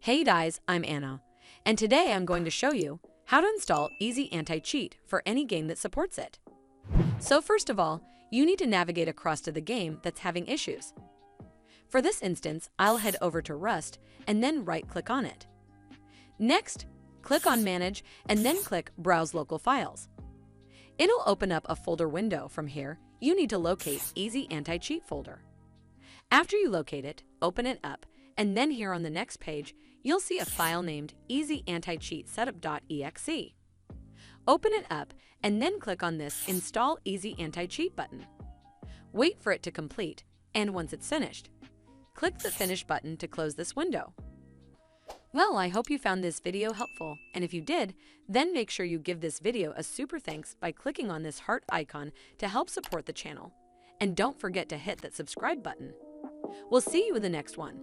Hey guys, I'm Anna, and today I'm going to show you how to install Easy Anti-Cheat for any game that supports it. So first of all, you need to navigate across to the game that's having issues. For this instance, I'll head over to Rust and then right-click on it. Next, click on Manage and then click Browse Local Files. It'll open up a folder window. From here, you need to locate Easy Anti-Cheat folder. After you locate it, open it up, and then here on the next page, you'll see a file named Easy Anti-Cheat Setup.exe. Open it up and then click on this Install Easy Anti-Cheat button. Wait for it to complete, and once it's finished, click the Finish button to close this window. Well, I hope you found this video helpful, and if you did, then make sure you give this video a super thanks by clicking on this heart icon to help support the channel. And don't forget to hit that subscribe button. We'll see you in the next one.